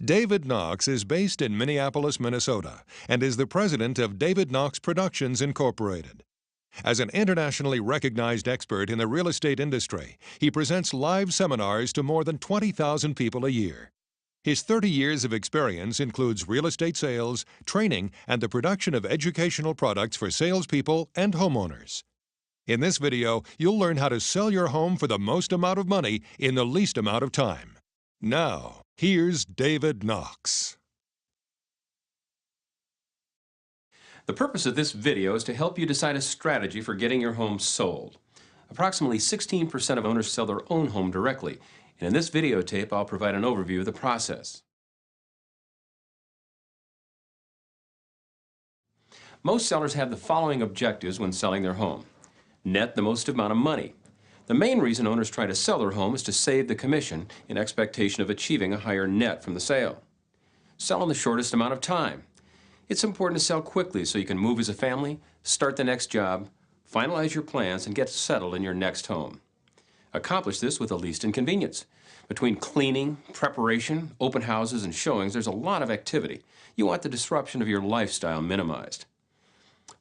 David Knox is based in Minneapolis, Minnesota, and is the president of David Knox Productions, Incorporated. As an internationally recognized expert in the real estate industry, he presents live seminars to more than 20,000 people a year. His 30 years of experience includes real estate sales, training, and the production of educational products for salespeople and homeowners. In this video, you'll learn how to sell your home for the most amount of money in the least amount of time. Now, here's David Knox. The purpose of this video is to help you decide a strategy for getting your home sold. Approximately 16% of owners sell their own home directly, and in this videotape I'll provide an overview of the process. Most sellers have the following objectives when selling their home. Net the most amount of money. The main reason owners try to sell their home is to save the commission in expectation of achieving a higher net from the sale. Sell in the shortest amount of time. It's important to sell quickly so you can move as a family, start the next job, finalize your plans, and get settled in your next home. Accomplish this with the least inconvenience. Between cleaning, preparation, open houses, and showings, there's a lot of activity. You want the disruption of your lifestyle minimized.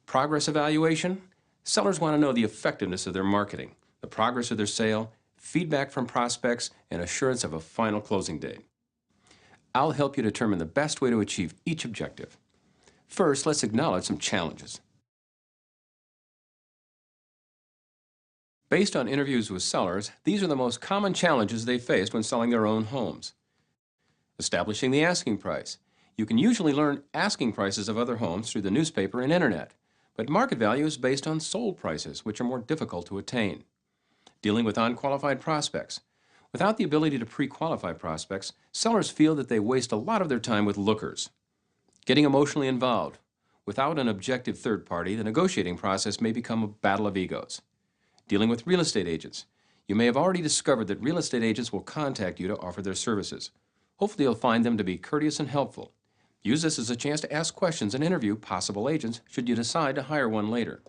Progress evaluation. Sellers want to know the effectiveness of their marketing, the progress of their sale, feedback from prospects, and assurance of a final closing date. I'll help you determine the best way to achieve each objective. First, let's acknowledge some challenges. Based on interviews with sellers, these are the most common challenges they faced when selling their own homes. Establishing the asking price. You can usually learn asking prices of other homes through the newspaper and internet, but market value is based on sold prices, which are more difficult to attain. Dealing with unqualified prospects. Without the ability to pre-qualify prospects, sellers feel that they waste a lot of their time with lookers. Getting emotionally involved. Without an objective third party, the negotiating process may become a battle of egos. Dealing with real estate agents. You may have already discovered that real estate agents will contact you to offer their services. Hopefully you'll find them to be courteous and helpful. Use this as a chance to ask questions and interview possible agents should you decide to hire one later.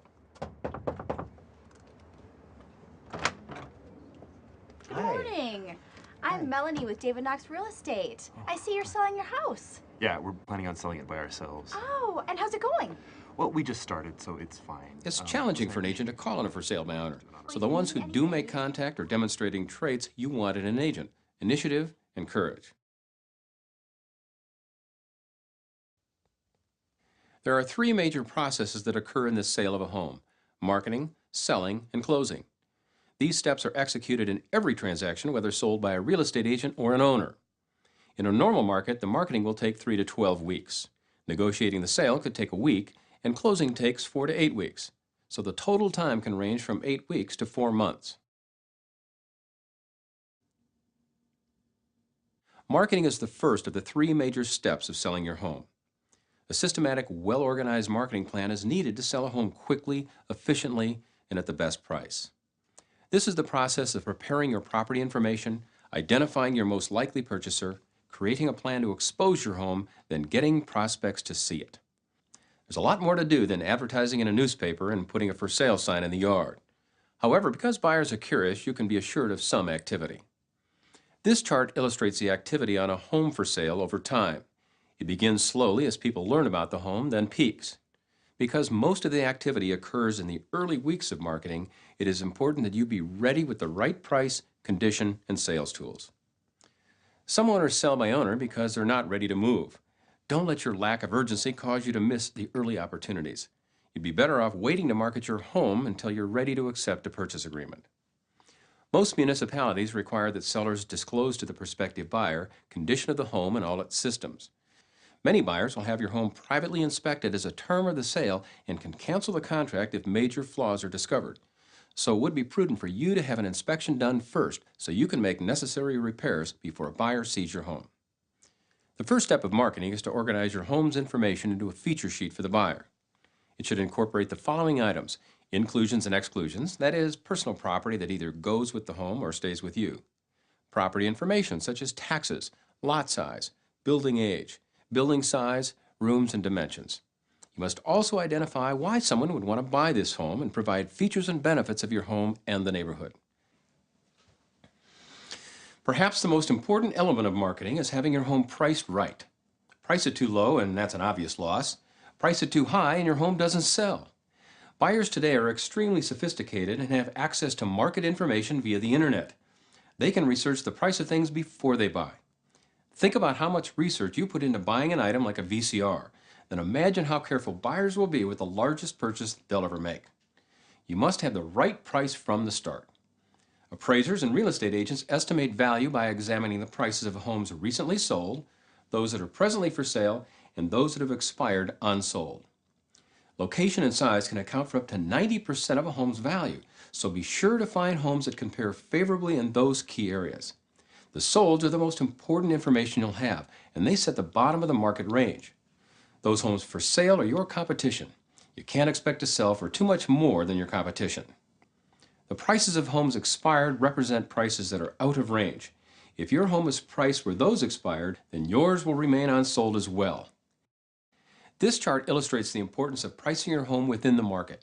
Good morning. I'm Melanie with David Knox Real Estate. I see you're selling your house. Yeah, we're planning on selling it by ourselves. Oh, and how's it going? Well, we just started, so it's fine. It's challenging for an agent to call on a for sale by owner. So the ones who do make contact are demonstrating traits you want in an agent: initiative and courage. There are three major processes that occur in the sale of a home: marketing, selling, and closing. These steps are executed in every transaction, whether sold by a real estate agent or an owner. In a normal market, the marketing will take 3 to 12 weeks. Negotiating the sale could take a week, and closing takes 4 to 8 weeks. So the total time can range from 8 weeks to 4 months. Marketing is the first of the three major steps of selling your home. A systematic, well-organized marketing plan is needed to sell a home quickly, efficiently, and at the best price. This is the process of preparing your property information, identifying your most likely purchaser, creating a plan to expose your home, then getting prospects to see it. There's a lot more to do than advertising in a newspaper and putting a for sale sign in the yard. However, because buyers are curious, you can be assured of some activity. This chart illustrates the activity on a home for sale over time. It begins slowly as people learn about the home, then peaks. Because most of the activity occurs in the early weeks of marketing, it is important that you be ready with the right price, condition, and sales tools. Some owners sell by owner because they're not ready to move. Don't let your lack of urgency cause you to miss the early opportunities. You'd be better off waiting to market your home until you're ready to accept a purchase agreement. Most municipalities require that sellers disclose to the prospective buyer condition of the home and all its systems. Many buyers will have your home privately inspected as a term of the sale and can cancel the contract if major flaws are discovered. So it would be prudent for you to have an inspection done first so you can make necessary repairs before a buyer sees your home. The first step of marketing is to organize your home's information into a feature sheet for the buyer. It should incorporate the following items: inclusions and exclusions, that is, personal property that either goes with the home or stays with you. Property information such as taxes, lot size, building age, building size, rooms, and dimensions. You must also identify why someone would want to buy this home and provide features and benefits of your home and the neighborhood. Perhaps the most important element of marketing is having your home priced right. Price it too low and that's an obvious loss. Price it too high and your home doesn't sell. Buyers today are extremely sophisticated and have access to market information via the internet. They can research the price of things before they buy. Think about how much research you put into buying an item like a VCR. Then imagine how careful buyers will be with the largest purchase they'll ever make. You must have the right price from the start. Appraisers and real estate agents estimate value by examining the prices of homes recently sold, those that are presently for sale, and those that have expired unsold. Location and size can account for up to 90% of a home's value, so be sure to find homes that compare favorably in those key areas. The solds are the most important information you'll have, and they set the bottom of the market range. Those homes for sale are your competition. You can't expect to sell for too much more than your competition. The prices of homes expired represent prices that are out of range. If your home is priced where those expired, then yours will remain unsold as well. This chart illustrates the importance of pricing your home within the market.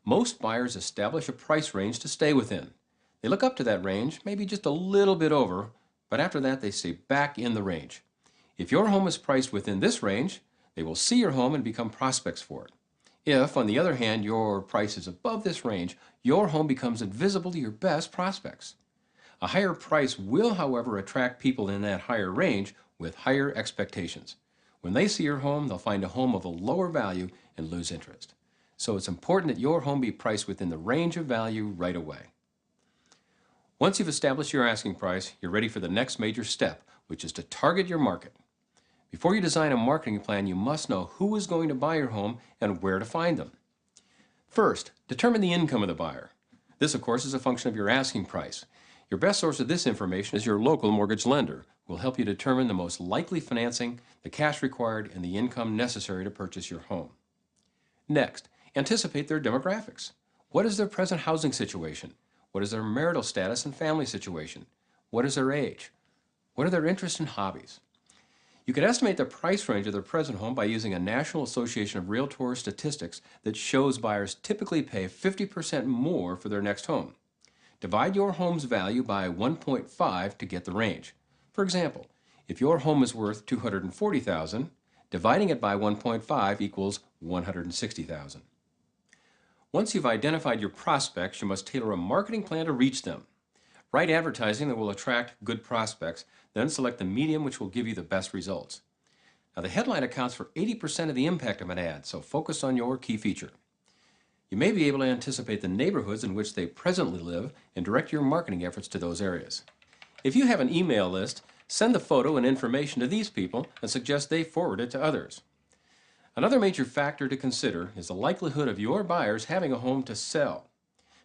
Most buyers establish a price range to stay within. They look up to that range, maybe just a little bit over, but after that they stay back in the range. If your home is priced within this range, they will see your home and become prospects for it. If, on the other hand, your price is above this range, your home becomes invisible to your best prospects. A higher price will, however, attract people in that higher range with higher expectations. When they see your home, they'll find a home of a lower value and lose interest. So it's important that your home be priced within the range of value right away. Once you've established your asking price, you're ready for the next major step, which is to target your market. Before you design a marketing plan, you must know who is going to buy your home and where to find them. First, determine the income of the buyer. This, of course, is a function of your asking price. Your best source of this information is your local mortgage lender, who will help you determine the most likely financing, the cash required, and the income necessary to purchase your home. Next, anticipate their demographics. What is their present housing situation? What is their marital status and family situation? What is their age? What are their interests and hobbies? You can estimate the price range of their present home by using a National Association of Realtors statistics that shows buyers typically pay 50% more for their next home. Divide your home's value by 1.5 to get the range. For example, if your home is worth $240,000, dividing it by 1.5 equals $160,000. Once you've identified your prospects, you must tailor a marketing plan to reach them. Write advertising that will attract good prospects, then select the medium which will give you the best results. Now, the headline accounts for 80% of the impact of an ad, so focus on your key feature. You may be able to anticipate the neighborhoods in which they presently live and direct your marketing efforts to those areas. If you have an email list, send the photo and information to these people and suggest they forward it to others. Another major factor to consider is the likelihood of your buyers having a home to sell.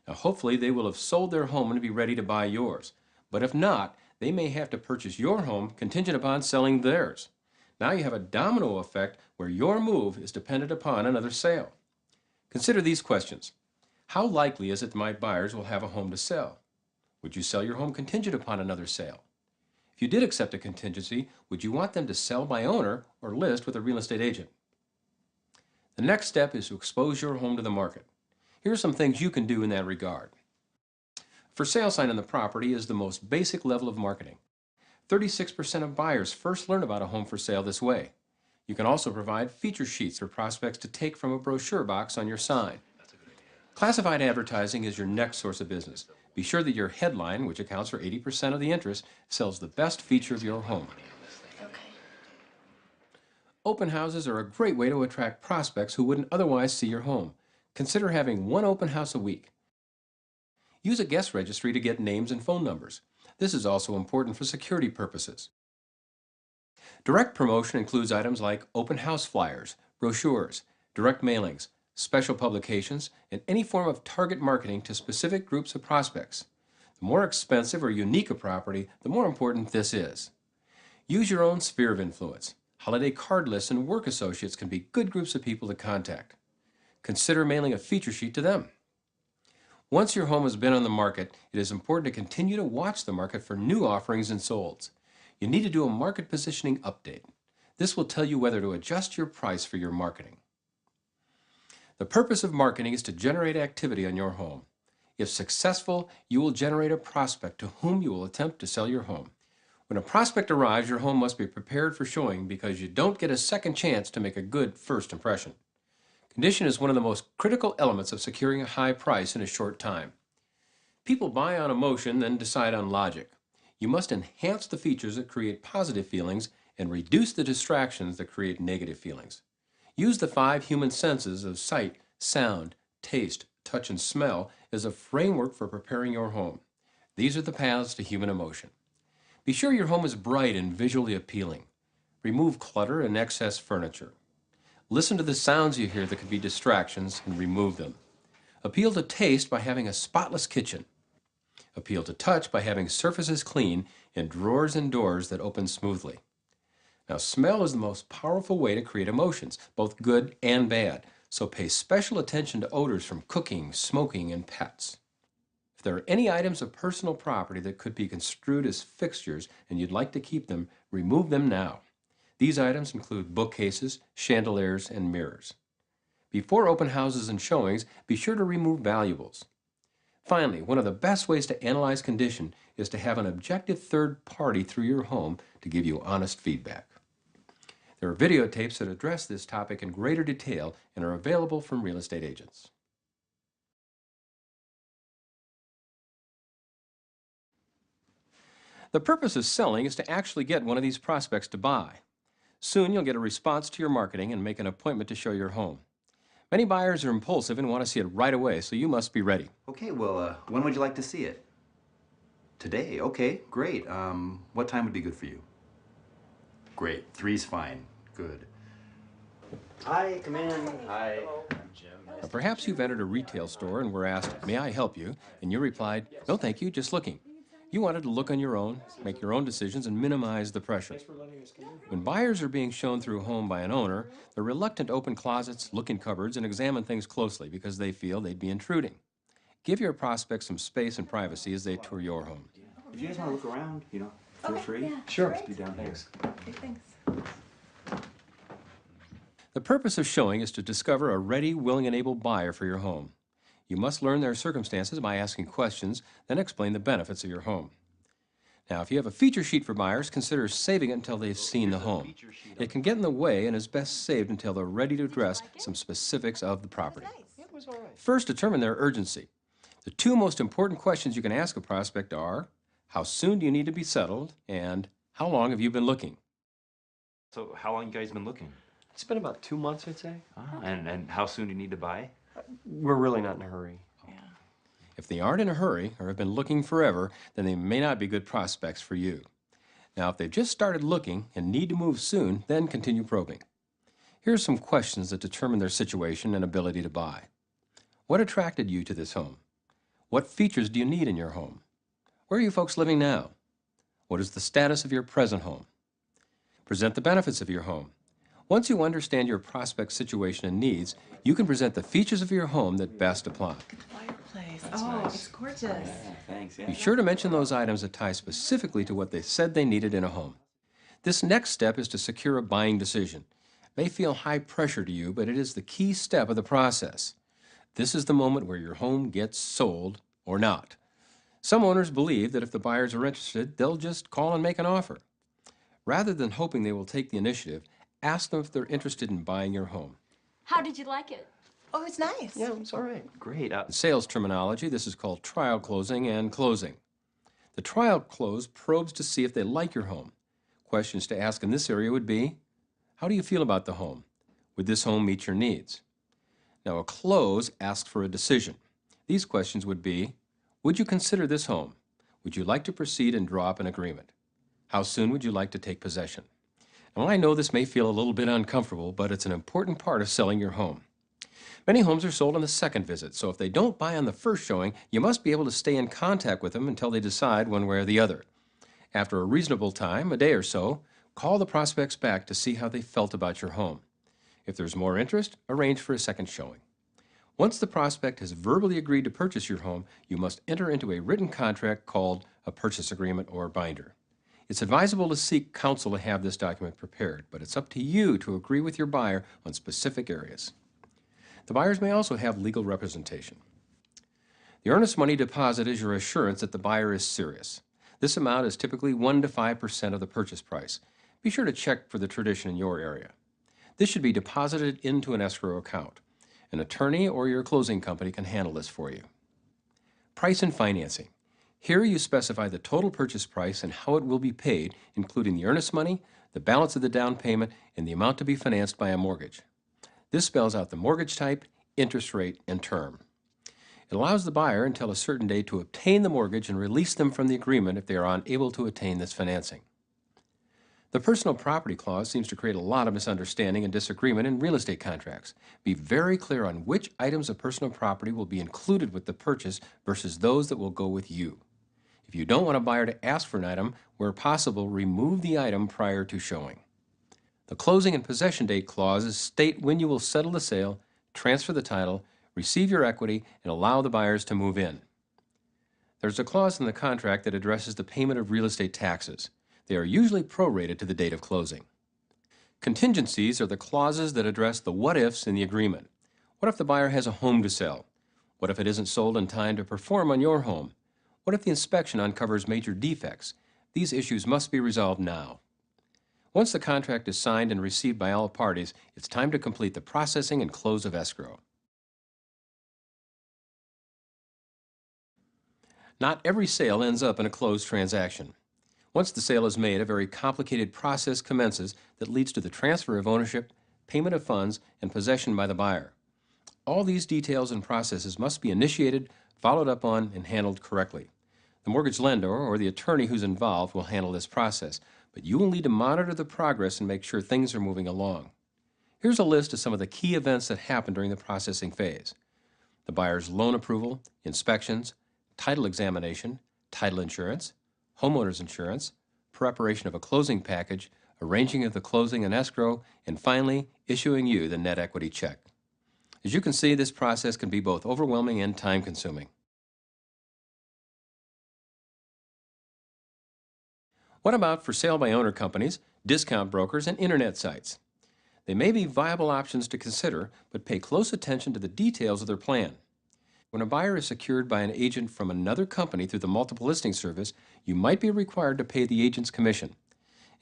Now, hopefully they will have sold their home and be ready to buy yours. But if not, they may have to purchase your home contingent upon selling theirs. Now you have a domino effect where your move is dependent upon another sale. Consider these questions. How likely is it that my buyers will have a home to sell? Would you sell your home contingent upon another sale? If you did accept a contingency, would you want them to sell by owner or list with a real estate agent? The next step is to expose your home to the market. Here are some things you can do in that regard. For sale sign on the property is the most basic level of marketing. 36% of buyers first learn about a home for sale this way. You can also provide feature sheets for prospects to take from a brochure box on your sign. Classified advertising is your next source of business. Be sure that your headline, which accounts for 80% of the interest, sells the best feature of your home. Open houses are a great way to attract prospects who wouldn't otherwise see your home. Consider having one open house a week. Use a guest registry to get names and phone numbers. This is also important for security purposes. Direct promotion includes items like open house flyers, brochures, direct mailings, special publications, and any form of target marketing to specific groups of prospects. The more expensive or unique a property, the more important this is. Use your own sphere of influence. Holiday card lists and work associates can be good groups of people to contact. Consider mailing a feature sheet to them. Once your home has been on the market, it is important to continue to watch the market for new offerings and solds. You need to do a market positioning update. This will tell you whether to adjust your price for your marketing. The purpose of marketing is to generate activity on your home. If successful, you will generate a prospect to whom you will attempt to sell your home. When a prospect arrives, your home must be prepared for showing because you don't get a second chance to make a good first impression. Condition is one of the most critical elements of securing a high price in a short time. People buy on emotion, then decide on logic. You must enhance the features that create positive feelings and reduce the distractions that create negative feelings. Use the 5 human senses of sight, sound, taste, touch, and smell as a framework for preparing your home. These are the paths to human emotion. Be sure your home is bright and visually appealing. Remove clutter and excess furniture. Listen to the sounds you hear that could be distractions and remove them. Appeal to taste by having a spotless kitchen. Appeal to touch by having surfaces clean and drawers and doors that open smoothly. Now, smell is the most powerful way to create emotions, both good and bad, so pay special attention to odors from cooking, smoking, and pets. If there are any items of personal property that could be construed as fixtures and you'd like to keep them, remove them now. These items include bookcases, chandeliers, and mirrors. Before open houses and showings, be sure to remove valuables. Finally, one of the best ways to analyze condition is to have an objective third party through your home to give you honest feedback. There are videotapes that address this topic in greater detail and are available from real estate agents. The purpose of selling is to actually get one of these prospects to buy. Soon you'll get a response to your marketing and make an appointment to show your home. Many buyers are impulsive and want to see it right away, so you must be ready. Okay, well, when would you like to see it? Today? Okay, great. What time would be good for you? Great. 3's fine. Good. Hi, come in. Hi. I'm Jim. Now, perhaps you've entered a retail store and were asked, "May I help you?" And you replied, "No, thank you, just looking." You wanted to look on your own, make your own decisions, and minimize the pressure. When buyers are being shown through a home by an owner, they're reluctant to open closets, look in cupboards, and examine things closely because they feel they'd be intruding. Give your prospects some space and privacy as they tour your home. If you guys want to look around, feel free. Yeah. Sure. Great. Be down here. Okay, thanks. The purpose of showing is to discover a ready, willing, and able buyer for your home. You must learn their circumstances by asking questions, then explain the benefits of your home. Now, if you have a feature sheet for buyers, consider saving it until they've seen the home. It can get in the way and is best saved until they're ready to address some specifics of the property. First, determine their urgency. The 2 most important questions you can ask a prospect are, how soon do you need to be settled, and how long have you been looking? So, how long you guys been looking? It's been about 2 months, I'd say. And how soon do you need to buy? We're really not in a hurry. If they aren't in a hurry or have been looking forever, then they may not be good prospects for you. Now, if they've just started looking and need to move soon, then continue probing. Here are some questions that determine their situation and ability to buy. What attracted you to this home? What features do you need in your home? Where are you folks living now? What is the status of your present home? Present the benefits of your home. Once you understand your prospect's situation and needs, you can present the features of your home that best apply. Fireplace. That's oh, nice. it's gorgeous. Thanks. Be sure to mention those items that tie specifically to what they said they needed in a home. This next step is to secure a buying decision. It may feel high pressure to you, but it is the key step of the process. This is the moment where your home gets sold or not. Some owners believe that if the buyers are interested, they'll just call and make an offer. Rather than hoping they will take the initiative, ask them if they're interested in buying your home. How did you like it? Oh, it's nice. Yeah, it's all right. Great. In sales terminology, this is called trial closing and closing. The trial close probes to see if they like your home. Questions to ask in this area would be, how do you feel about the home? Would this home meet your needs? Now, a close asks for a decision. These questions would be, would you consider this home? Would you like to proceed and draw up an agreement? How soon would you like to take possession? Now, I know this may feel a little bit uncomfortable, but it's an important part of selling your home. Many homes are sold on the second visit, so if they don't buy on the first showing, you must be able to stay in contact with them until they decide one way or the other. After a reasonable time, a day or so, call the prospects back to see how they felt about your home. If there's more interest, arrange for a second showing. Once the prospect has verbally agreed to purchase your home, you must enter into a written contract called a purchase agreement or binder. It's advisable to seek counsel to have this document prepared, but it's up to you to agree with your buyer on specific areas. The buyers may also have legal representation. The earnest money deposit is your assurance that the buyer is serious. This amount is typically 1 to 5% of the purchase price. Be sure to check for the tradition in your area. This should be deposited into an escrow account. An attorney or your closing company can handle this for you. Price and financing. Here you specify the total purchase price and how it will be paid, including the earnest money, the balance of the down payment, and the amount to be financed by a mortgage. This spells out the mortgage type, interest rate, and term. It allows the buyer until a certain date to obtain the mortgage and release them from the agreement if they are unable to attain this financing. The personal property clause seems to create a lot of misunderstanding and disagreement in real estate contracts. Be very clear on which items of personal property will be included with the purchase versus those that will go with you. If you don't want a buyer to ask for an item, where possible, remove the item prior to showing. The closing and possession date clauses state when you will settle the sale, transfer the title, receive your equity, and allow the buyers to move in. There's a clause in the contract that addresses the payment of real estate taxes. They are usually prorated to the date of closing. Contingencies are the clauses that address the what-ifs in the agreement. What if the buyer has a home to sell? What if it isn't sold in time to perform on your home? What if the inspection uncovers major defects? These issues must be resolved now. Once the contract is signed and received by all parties, it's time to complete the processing and close of escrow. Not every sale ends up in a closed transaction. Once the sale is made, a very complicated process commences that leads to the transfer of ownership, payment of funds, and possession by the buyer. All these details and processes must be initiated, followed up on, and handled correctly. The mortgage lender or the attorney who's involved will handle this process, but you will need to monitor the progress and make sure things are moving along. Here's a list of some of the key events that happen during the processing phase: the buyer's loan approval, inspections, title examination, title insurance, homeowner's insurance, preparation of a closing package, arranging of the closing and escrow, and finally, issuing you the net equity check. As you can see, this process can be both overwhelming and time-consuming. What about for sale-by-owner companies, discount brokers, and internet sites? They may be viable options to consider, but pay close attention to the details of their plan. When a buyer is secured by an agent from another company through the multiple listing service, you might be required to pay the agent's commission.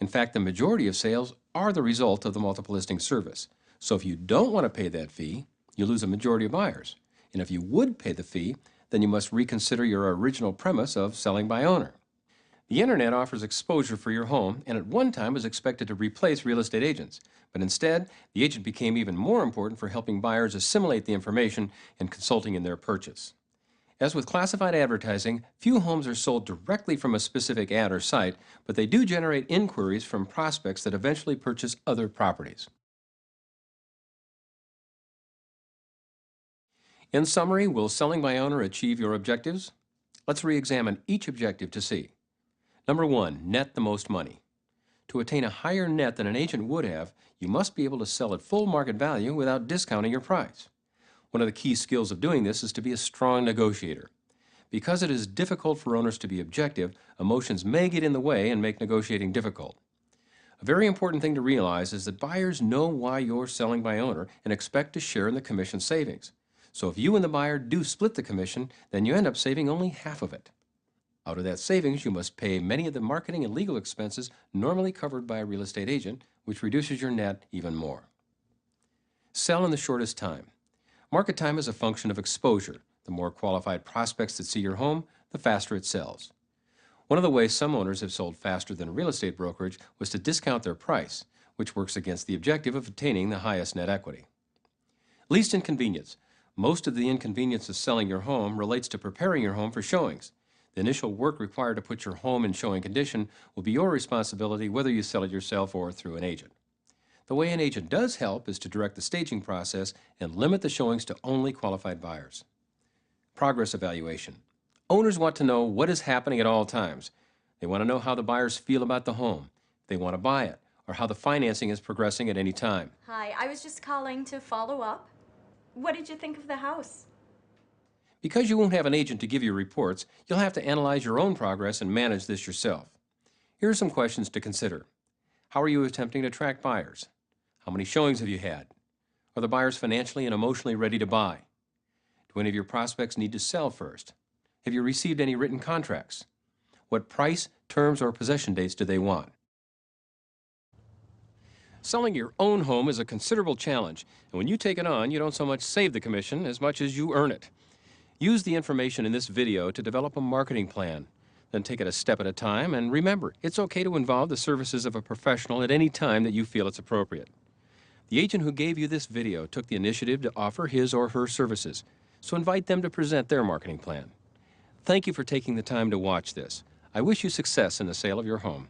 In fact, the majority of sales are the result of the multiple listing service. So if you don't want to pay that fee, you lose a majority of buyers. And if you would pay the fee, then you must reconsider your original premise of selling by owner. The internet offers exposure for your home and at one time was expected to replace real estate agents. But instead, the agent became even more important for helping buyers assimilate the information and consulting in their purchase. As with classified advertising, few homes are sold directly from a specific ad or site, but they do generate inquiries from prospects that eventually purchase other properties. In summary, will selling by owner achieve your objectives? Let's re-examine each objective to see. Number 1, net the most money. To attain a higher net than an agent would have, you must be able to sell at full market value without discounting your price. One of the key skills of doing this is to be a strong negotiator. Because it is difficult for owners to be objective, emotions may get in the way and make negotiating difficult. A very important thing to realize is that buyers know why you're selling by owner and expect to share in the commission savings. So if you and the buyer do split the commission, then you end up saving only half of it. Out of that savings, you must pay many of the marketing and legal expenses normally covered by a real estate agent, which reduces your net even more. Sell in the shortest time. Market time is a function of exposure. The more qualified prospects that see your home, the faster it sells. One of the ways some owners have sold faster than a real estate brokerage was to discount their price, which works against the objective of obtaining the highest net equity. Least inconvenience. Most of the inconvenience of selling your home relates to preparing your home for showings. The initial work required to put your home in showing condition will be your responsibility whether you sell it yourself or through an agent. The way an agent does help is to direct the staging process and limit the showings to only qualified buyers. Progress evaluation. Owners want to know what is happening at all times. They want to know how the buyers feel about the home, if they want to buy it, or how the financing is progressing at any time. Hi, I was just calling to follow up. What did you think of the house? Because you won't have an agent to give you reports, you'll have to analyze your own progress and manage this yourself. Here are some questions to consider. How are you attempting to attract buyers? How many showings have you had? Are the buyers financially and emotionally ready to buy? Do any of your prospects need to sell first? Have you received any written contracts? What price, terms, or possession dates do they want? Selling your own home is a considerable challenge, and when you take it on, you don't so much save the commission as much as you earn it. Use the information in this video to develop a marketing plan. Then take it a step at a time, and remember, it's okay to involve the services of a professional at any time that you feel it's appropriate. The agent who gave you this video took the initiative to offer his or her services, so invite them to present their marketing plan. Thank you for taking the time to watch this. I wish you success in the sale of your home.